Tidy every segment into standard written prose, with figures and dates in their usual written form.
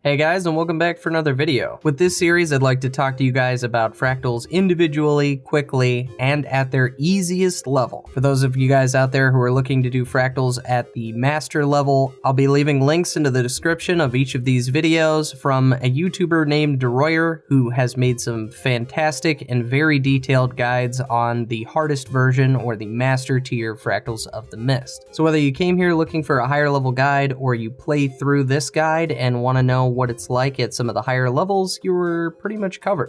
Hey guys, and welcome back for another video. With this series, I'd like to talk to you guys about fractals individually, quickly, and at their easiest level. For those of you guys out there who are looking to do fractals at the master level, I'll be leaving links into the description of each of these videos from a YouTuber named DeRoyer, who has made some fantastic and very detailed guides on the hardest version or the master tier fractals of the Mist. So whether you came here looking for a higher level guide or you play through this guide and want to know what it's like at some of the higher levels, you were pretty much covered.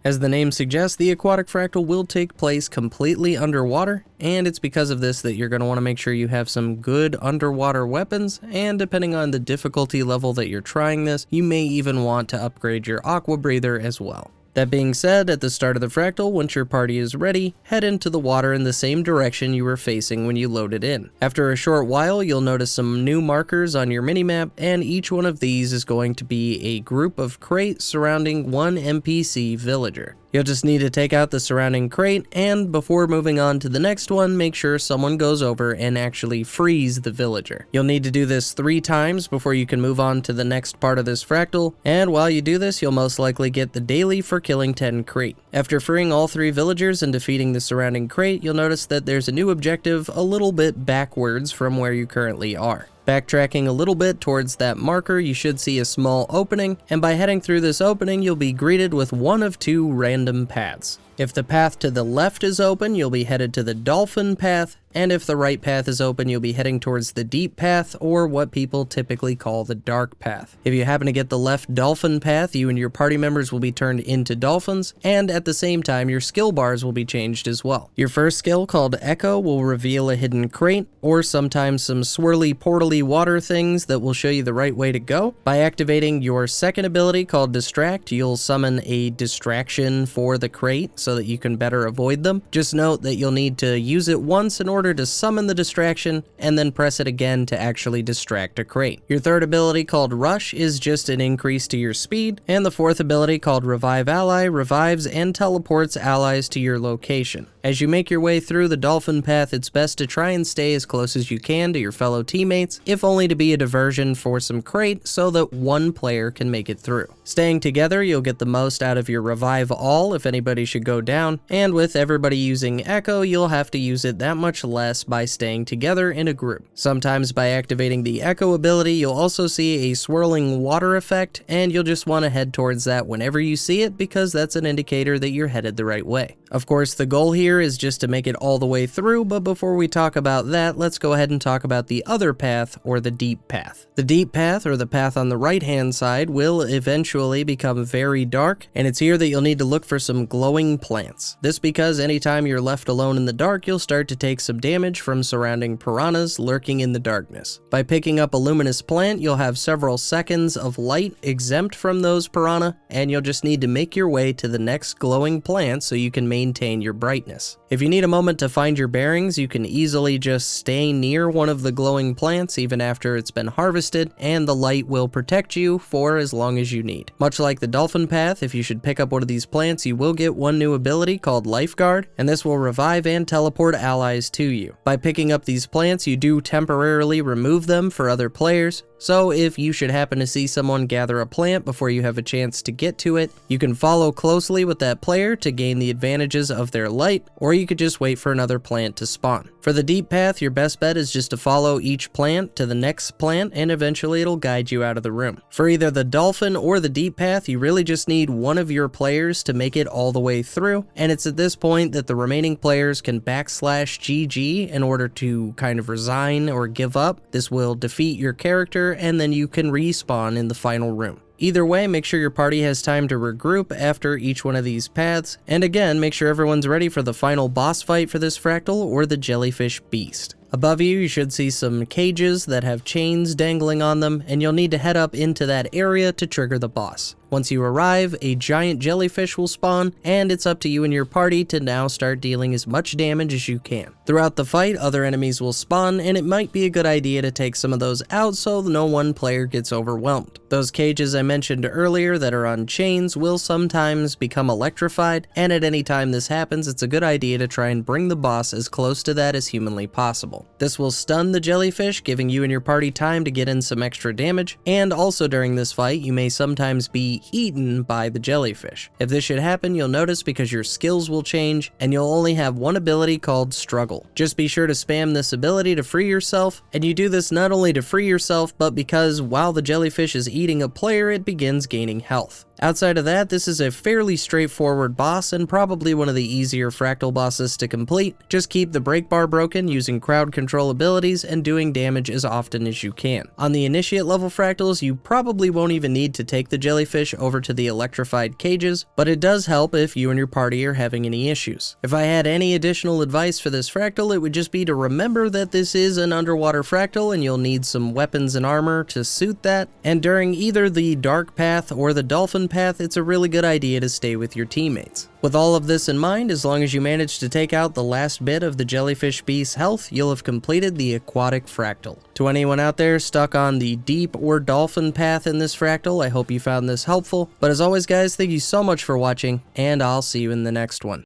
As the name suggests, the Aquatic Fractal will take place completely underwater, and it's because of this that you're going to want to make sure you have some good underwater weapons, and depending on the difficulty level that you're trying this, you may even want to upgrade your aqua breather as well. That being said, at the start of the fractal, once your party is ready, head into the water in the same direction you were facing when you loaded in. After a short while, you'll notice some new markers on your minimap, and each one of these is going to be a group of crates surrounding one NPC villager. You'll just need to take out the surrounding crate, and before moving on to the next one, make sure someone goes over and actually frees the villager. You'll need to do this 3 times before you can move on to the next part of this fractal, and while you do this, you'll most likely get the daily for killing 10 crate. After freeing all 3 villagers and defeating the surrounding crate, you'll notice that there's a new objective a little bit backwards from where you currently are. Backtracking a little bit towards that marker, you should see a small opening, and by heading through this opening, you'll be greeted with one of 2 random paths. If the path to the left is open, you'll be headed to the dolphin path, and if the right path is open, you'll be heading towards the deep path, or what people typically call the dark path. If you happen to get the left dolphin path, you and your party members will be turned into dolphins, and at the same time, your skill bars will be changed as well. Your first skill, called Echo, will reveal a hidden crate, or sometimes some swirly portally water things that will show you the right way to go. By activating your second ability, called Distract, you'll summon a distraction for the crate so that you can better avoid them. Just note that you'll need to use it once in order to summon the distraction, and then press it again to actually distract a crate. Your third ability, called Rush, is just an increase to your speed, and the fourth ability, called Revive Ally, revives and teleports allies to your location. As you make your way through the dolphin path, it's best to try and stay as close as you can to your fellow teammates, if only to be a diversion for some crate so that one player can make it through. Staying together, you'll get the most out of your Revive All if anybody should go down, and with everybody using Echo, you'll have to use it that much less by staying together in a group. Sometimes by activating the Echo ability, you'll also see a swirling water effect, and you'll just want to head towards that whenever you see it because that's an indicator that you're headed the right way. Of course, the goal here is just to make it all the way through, but before we talk about that, let's go ahead and talk about the other path, or the deep path. The deep path, or the path on the right-hand side, will eventually become very dark, and it's here that you'll need to look for some glowing plants. This because anytime you're left alone in the dark, you'll start to take some damage from surrounding piranhas lurking in the darkness. By picking up a luminous plant, you'll have several seconds of light exempt from those piranha, and you'll just need to make your way to the next glowing plant so you can maintain your brightness. If you need a moment to find your bearings, you can easily just stay near one of the glowing plants even after it's been harvested, and the light will protect you for as long as you need. Much like the dolphin path, if you should pick up one of these plants, you will get one new ability called Lifeguard, and this will revive and teleport allies to you. By picking up these plants, you do temporarily remove them for other players, so if you should happen to see someone gather a plant before you have a chance to get to it, you can follow closely with that player to gain the advantages of their light, or you could just wait for another plant to spawn. For the deep path, your best bet is just to follow each plant to the next plant, and eventually it'll guide you out of the room. For either the dolphin or the deep path, you really just need one of your players to make it all the way through, and it's at this point that the remaining players can /GG in order to kind of resign or give up. This will defeat your character, and then you can respawn in the final room. Either way, make sure your party has time to regroup after each one of these paths, and again, make sure everyone's ready for the final boss fight for this fractal, or the jellyfish beast. Above you, you should see some cages that have chains dangling on them, and you'll need to head up into that area to trigger the boss. Once you arrive, a giant jellyfish will spawn, and it's up to you and your party to now start dealing as much damage as you can. Throughout the fight, other enemies will spawn, and it might be a good idea to take some of those out so no one player gets overwhelmed. Those cages I mentioned earlier that are on chains will sometimes become electrified, and at any time this happens, it's a good idea to try and bring the boss as close to that as humanly possible. This will stun the jellyfish, giving you and your party time to get in some extra damage, and also during this fight, you may sometimes be eaten by the jellyfish. If this should happen, you'll notice because your skills will change, and you'll only have one ability called Struggle. Just be sure to spam this ability to free yourself, and you do this not only to free yourself, but because while the jellyfish is eating a player, it begins gaining health. Outside of that, this is a fairly straightforward boss and probably one of the easier Fractal bosses to complete. Just keep the break bar broken using crowd control abilities and doing damage as often as you can. On the initiate level Fractals, you probably won't even need to take the jellyfish over to the electrified cages, but it does help if you and your party are having any issues. If I had any additional advice for this Fractal, it would just be to remember that this is an underwater Fractal and you'll need some weapons and armor to suit that, and during either the dark path or the dolphin path, it's a really good idea to stay with your teammates. With all of this in mind, as long as you manage to take out the last bit of the jellyfish beast's health, you'll have completed the Aquatic Fractal. To anyone out there stuck on the deep or dolphin path in this Fractal, I hope you found this helpful. But as always guys, thank you so much for watching, and I'll see you in the next one.